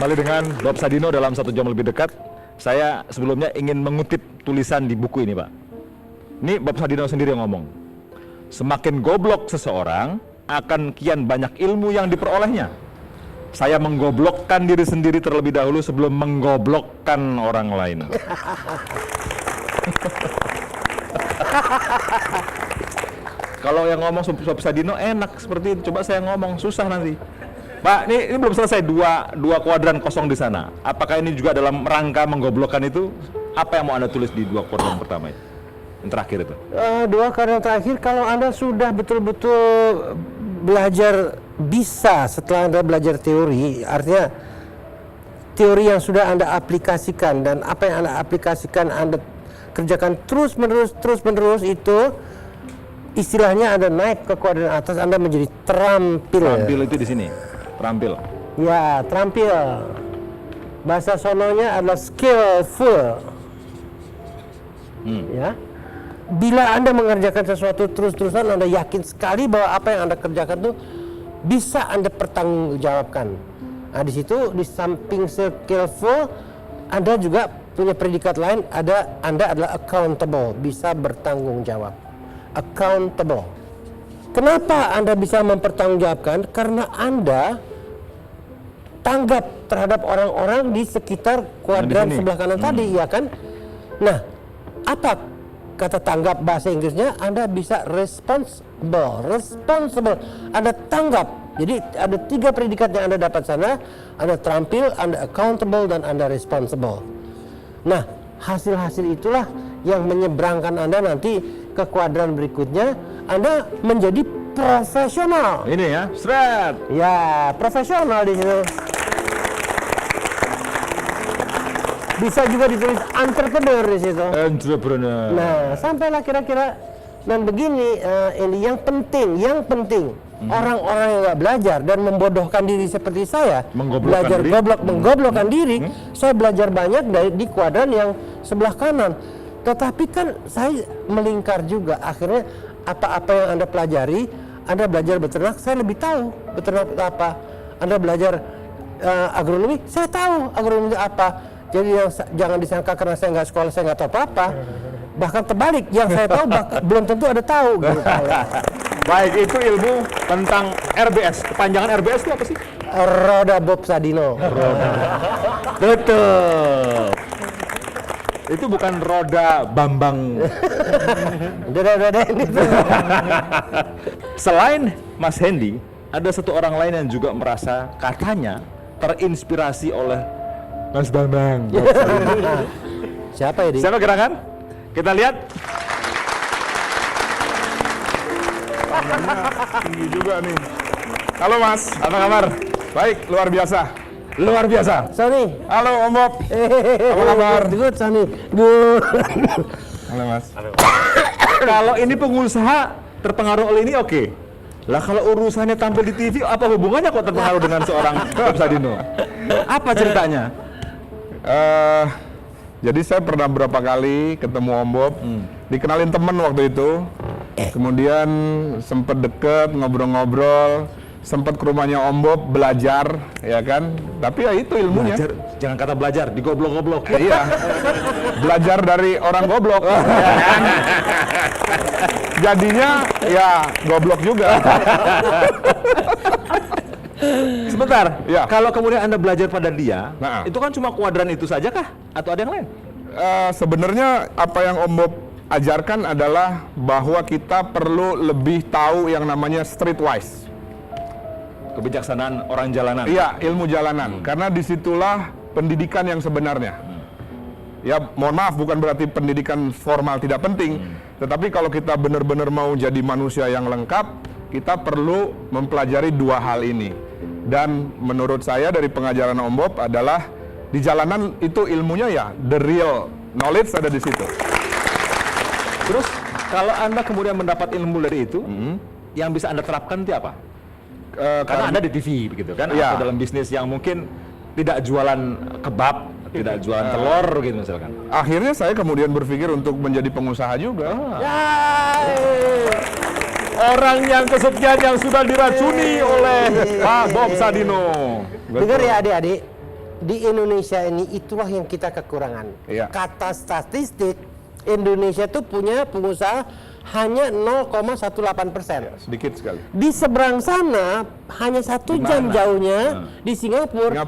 kembali dengan Bob Sadino dalam 1 jam lebih dekat. Saya sebelumnya ingin mengutip tulisan di buku ini, Pak. Ini Bob Sadino sendiri yang ngomong. Semakin goblok seseorang, akan kian banyak ilmu yang diperolehnya. Saya menggoblokkan diri sendiri terlebih dahulu sebelum menggoblokkan orang lain. Kalau yang ngomong Bob Sadino enak seperti itu, coba saya ngomong susah nanti. Pak, ini belum selesai dua kuadran kosong di sana. Apakah ini juga dalam rangka menggoblokkan itu? Apa yang mau Anda tulis di 2 kuadran pertama itu? Yang terakhir itu? 2 kuadran terakhir, kalau Anda sudah betul-betul belajar bisa setelah Anda belajar teori, artinya teori yang sudah Anda aplikasikan dan apa yang Anda aplikasikan Anda kerjakan terus-menerus itu istilahnya Anda naik ke kuadran atas, Anda menjadi terampil. Terampil itu di sini. Terampil. Ya, terampil. Bahasa sononya adalah skillful. Ya. Bila Anda mengerjakan sesuatu terus-terusan, Anda yakin sekali bahwa apa yang Anda kerjakan itu bisa Anda pertanggungjawabkan. Nah, di situ di samping skillful, Anda juga punya predikat lain, Anda adalah accountable, bisa bertanggung jawab. Accountable. Kenapa Anda bisa mempertanggungjawabkan? Karena Anda tanggap terhadap orang-orang di sekitar kuadran sebelah kanan tadi, ya kan? Nah, apa kata tanggap bahasa Inggrisnya? Anda bisa responsible. Anda tanggap. Jadi ada 3 predikat yang Anda dapat sana. Anda terampil, Anda accountable, dan Anda responsible. Nah, hasil-hasil itulah yang menyeberangkan Anda nanti ke kuadran berikutnya. Anda menjadi profesional. Ini ya, seret. Ya, profesional di situ. Bisa juga ditulis entrepreneur di situ. Entrepreneur. Nah, sampailah kira-kira. Dan begini, ini yang penting, orang-orang yang nggak belajar dan membodohkan diri seperti saya, belajar menggoblokkan diri, saya belajar banyak di kuadran yang sebelah kanan. Tetapi kan saya melingkar juga, akhirnya apa-apa yang Anda pelajari, Anda belajar beternak, saya lebih tahu beternak itu apa. Anda belajar agronomi, saya tahu agronomi itu apa. Jadi jangan disangka karena saya nggak sekolah, saya nggak tahu apa-apa. Bahkan terbalik, yang saya tahu belum tentu Anda tahu. Gitu. Baik, itu ilmu tentang RBS. Kepanjangan RBS itu apa sih? Roda Bob Sadino. Betul. Itu bukan roda Bambang. Udah ini. Selain Mas Hendy, ada satu orang lain yang juga merasa katanya terinspirasi oleh Mas Bambang. Siapa ini? Siapa gerakan? Kita lihat. Tinggi juga nih. Halo Mas, Apa kabar? baik, luar biasa. Luar biasa. Sony. Halo Om Bob, apa kabar? Good, Sony. Good. Halo Mas. Kalau ini pengusaha terpengaruh oleh ini oke. Lah kalau urusannya tampil di TV, apa hubungannya kok terpengaruh dengan seorang Bob Sadino? Apa ceritanya? Jadi saya pernah berapa kali ketemu Om Bob, dikenalin temen waktu itu, kemudian sempet deket, ngobrol-ngobrol, sempet ke rumahnya Om Bob belajar, ya kan? Tapi ya itu ilmunya. Belajar, jangan kata belajar, digoblok-goblok. Iya, belajar dari orang goblok. Ya kan? Jadinya ya goblok juga. Sebentar, Ya. kalau kemudian Anda belajar pada dia, Nah. itu kan cuma kuadran itu saja kah? Atau ada yang lain? Sebenarnya apa yang Om Bob ajarkan adalah bahwa kita perlu lebih tahu yang namanya streetwise. Kebijaksanaan orang jalanan. Iya, ilmu jalanan. Karena disitulah pendidikan yang sebenarnya. Ya, mohon maaf, bukan berarti pendidikan formal tidak penting. Tetapi kalau kita benar-benar mau jadi manusia yang lengkap, kita perlu mempelajari 2 hal ini. Dan menurut saya dari pengajaran Om Bob adalah di jalanan itu ilmunya ya, the real knowledge ada di situ. Terus kalau Anda kemudian mendapat ilmu dari itu, yang bisa Anda terapkan itu apa? Karena Anda di TV begitu kan, Iya. atau dalam bisnis yang mungkin tidak jualan kebab, tidak jualan telur gitu misalkan. Akhirnya saya kemudian berpikir untuk menjadi pengusaha juga. Orang yang kesekian yang sudah diracuni oleh Pak Bob Sadino. Dengar ya adik-adik, di Indonesia ini itulah yang kita kekurangan. Iya. Kata statistik, Indonesia tuh punya pengusaha hanya 0,18%. Sedikit sekali. Di seberang sana hanya 1 jam jauhnya di Singapura,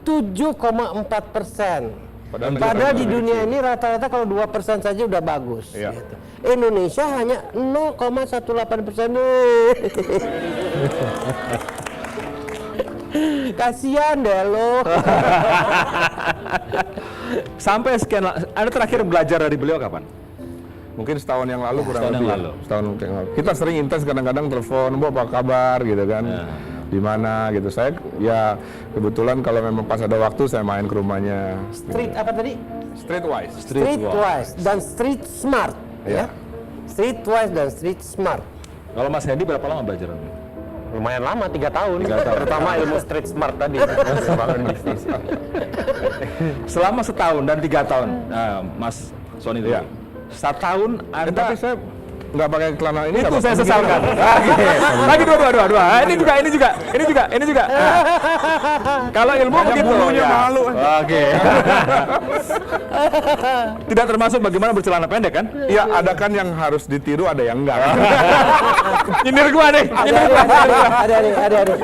7,4%. Padahal di dunia ini rata-rata kalau 2% saja udah bagus. Iya. Gitu. Indonesia hanya 0,18%. Kasihan deh lo. Sampai sekian, Anda terakhir belajar dari beliau kapan? Mungkin setahun yang lalu kurang setahun lebih. yang lalu. Setahun yang lalu. Kita sering intens kadang-kadang telepon, "Bu, apa kabar?" gitu kan. Di mana gitu. Saya ya kebetulan kalau memang pas ada waktu saya main ke rumahnya. Street apa tadi? Streetwise. Streetwise dan street smart. Iya. Ya. Streetwise dan street smart. Kalau Mas Hendy berapa lama belajar? Lumayan lama, 3 tahun. 3 tahun. Terutama ilmu street smart tadi. Bangun bisnis. Selama setahun dan 3 tahun, Mas Sony itu. Iya. Setahun Anda. Tapi saya nggak pakai celana ini. Itu saya sesalkan. Lagi dua. Ini juga. Kalau ilmu Banyak begitu. bulunya, malu. Oke. Tidak termasuk bagaimana bercelana pendek kan? Iya, ada kan yang harus ditiru, ada yang enggak. Nyindir gua nih. Ada.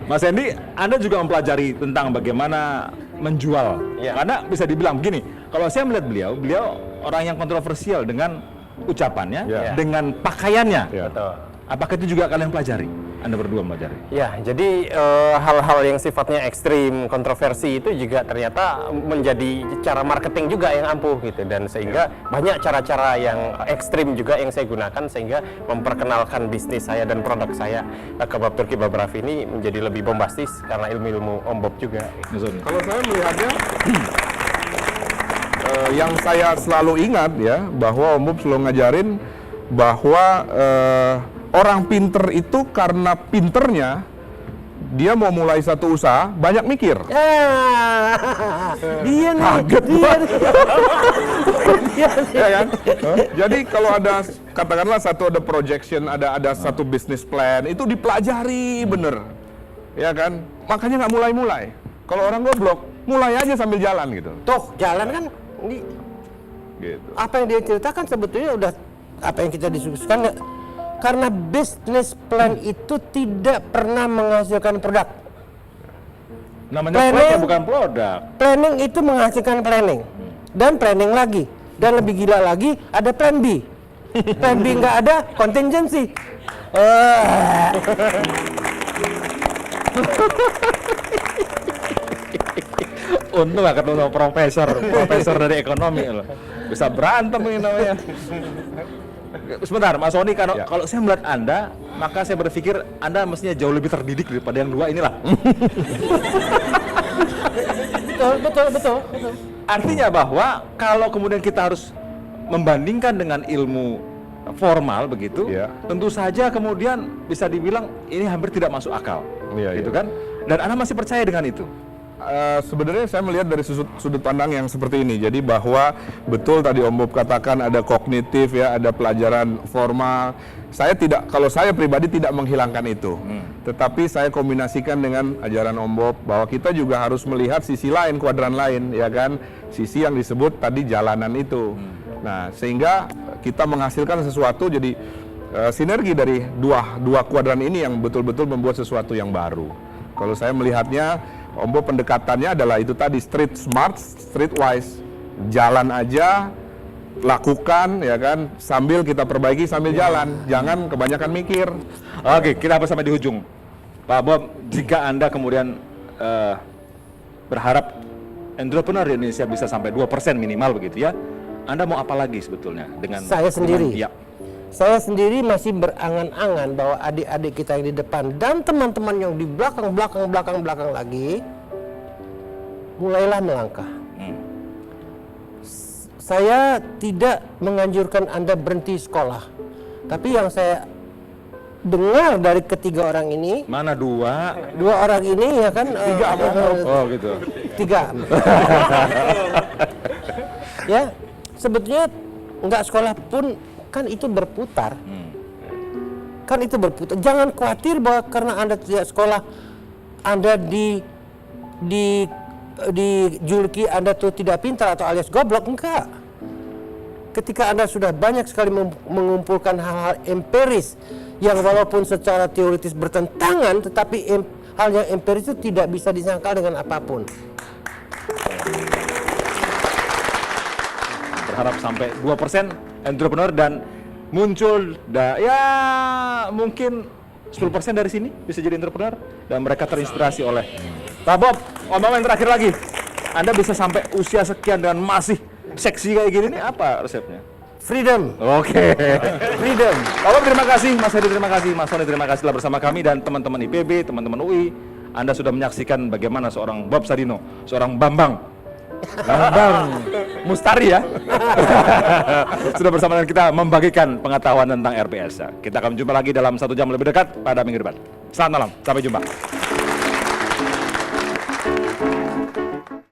Mas Hendy, Anda juga mempelajari tentang bagaimana menjual. Iya. Karena bisa dibilang begini, kalau saya melihat beliau orang yang kontroversial dengan ucapannya, Iya. dengan pakaiannya. Iya. Betul. Apakah itu juga kalian pelajari? Anda berdua pelajari? Ya, jadi hal-hal yang sifatnya ekstrim, kontroversi itu juga ternyata menjadi cara marketing juga yang ampuh gitu, dan sehingga banyak cara-cara yang ekstrim juga yang saya gunakan sehingga memperkenalkan bisnis saya dan produk saya ke Bob Turki Babraf ini menjadi lebih bombastis karena ilmu-ilmu Om Bob juga. Kalau saya melihatnya, yang saya selalu ingat ya, bahwa Om Bob selalu ngajarin bahwa orang pinter itu karena pinternya dia mau mulai satu usaha banyak mikir. Dia nih. Ya kan? Jadi kalau ada katakanlah ada projection, ada satu business plan, itu dipelajari bener, ya kan? Makanya nggak mulai-mulai. Kalau orang goblok, mulai aja sambil jalan gitu. Tuh, jalan kan ini Gitu. apa yang dia ceritakan sebetulnya udah apa yang kita diskusikan, karena business plan itu tidak pernah menghasilkan produk. Namanya Planning. produk bukan produk. Planning itu menghasilkan planning dan planning lagi, dan lebih gila lagi ada plan B. Plan B nggak ada, contingency. Untung gak ketemu sama profesor dari ekonomi loh. Bisa berantem ini namanya. Sebentar, Mas Sony, Ya. kalau saya melihat Anda, maka saya berpikir Anda mestinya jauh lebih terdidik daripada yang dua inilah. Betul. Artinya bahwa kalau kemudian kita harus membandingkan dengan ilmu formal begitu, Iya. tentu saja kemudian bisa dibilang ini hampir tidak masuk akal, Iya, gitu iya. kan? Dan Anda masih percaya dengan itu? Sebenarnya saya melihat dari sudut pandang yang seperti ini. Jadi bahwa betul tadi Om Bob katakan ada kognitif ya, ada pelajaran formal. Kalau saya pribadi tidak menghilangkan itu. Tetapi saya kombinasikan dengan ajaran Om Bob bahwa kita juga harus melihat sisi lain, kuadran lain, ya kan? Sisi yang disebut tadi jalanan itu. Nah, sehingga kita menghasilkan sesuatu, jadi sinergi dari dua kuadran ini yang betul-betul membuat sesuatu yang baru. Kalau saya melihatnya, Om Bob pendekatannya adalah itu tadi, street smart, streetwise. Jalan aja, lakukan, ya kan, sambil kita perbaiki sambil jalan. Jangan kebanyakan mikir. Oke, kita sampai di ujung. Pak Bob, jika Anda kemudian berharap entrepreneur di Indonesia bisa sampai 2% minimal begitu ya, Anda mau apa lagi sebetulnya dengan Saya sendiri. Ya. Saya sendiri masih berangan-angan bahwa adik-adik kita yang di depan dan teman-teman yang di belakang lagi mulailah melangkah. Saya tidak menganjurkan Anda berhenti sekolah, tapi yang saya dengar dari ketiga orang ini, Mana dua? dua orang ini ya kan, Oh gitu. tiga. Ya, sebetulnya nggak sekolah pun kan itu berputar. Kan itu berputar. Jangan khawatir bahwa karena Anda tidak sekolah, Anda dijuluki Anda tuh tidak pintar atau alias goblok, enggak. Ketika Anda sudah banyak sekali mengumpulkan hal-hal empiris yang walaupun secara teoritis bertentangan, tetapi hal yang empiris itu tidak bisa disangkal dengan apapun. Berharap sampai 2% entrepreneur dan muncul ya mungkin 10% dari sini bisa jadi entrepreneur dan mereka terinspirasi oleh Pak Bob. Omongan terakhir lagi, Anda bisa sampai usia sekian dan masih seksi kayak gini nih, apa resepnya? Freedom. Oke. Freedom. Pak Bob terima kasih, Mas Hedi terima kasih, Mas Sony terima kasih telah bersama kami dan teman-teman IPB, teman-teman UI. Anda sudah menyaksikan bagaimana seorang Bob Sadino, seorang Bambang Mustari ya sudah bersama dengan kita membagikan pengetahuan tentang RPS. Kita akan jumpa lagi dalam 1 jam lebih dekat pada minggu depan. Selamat malam, sampai jumpa.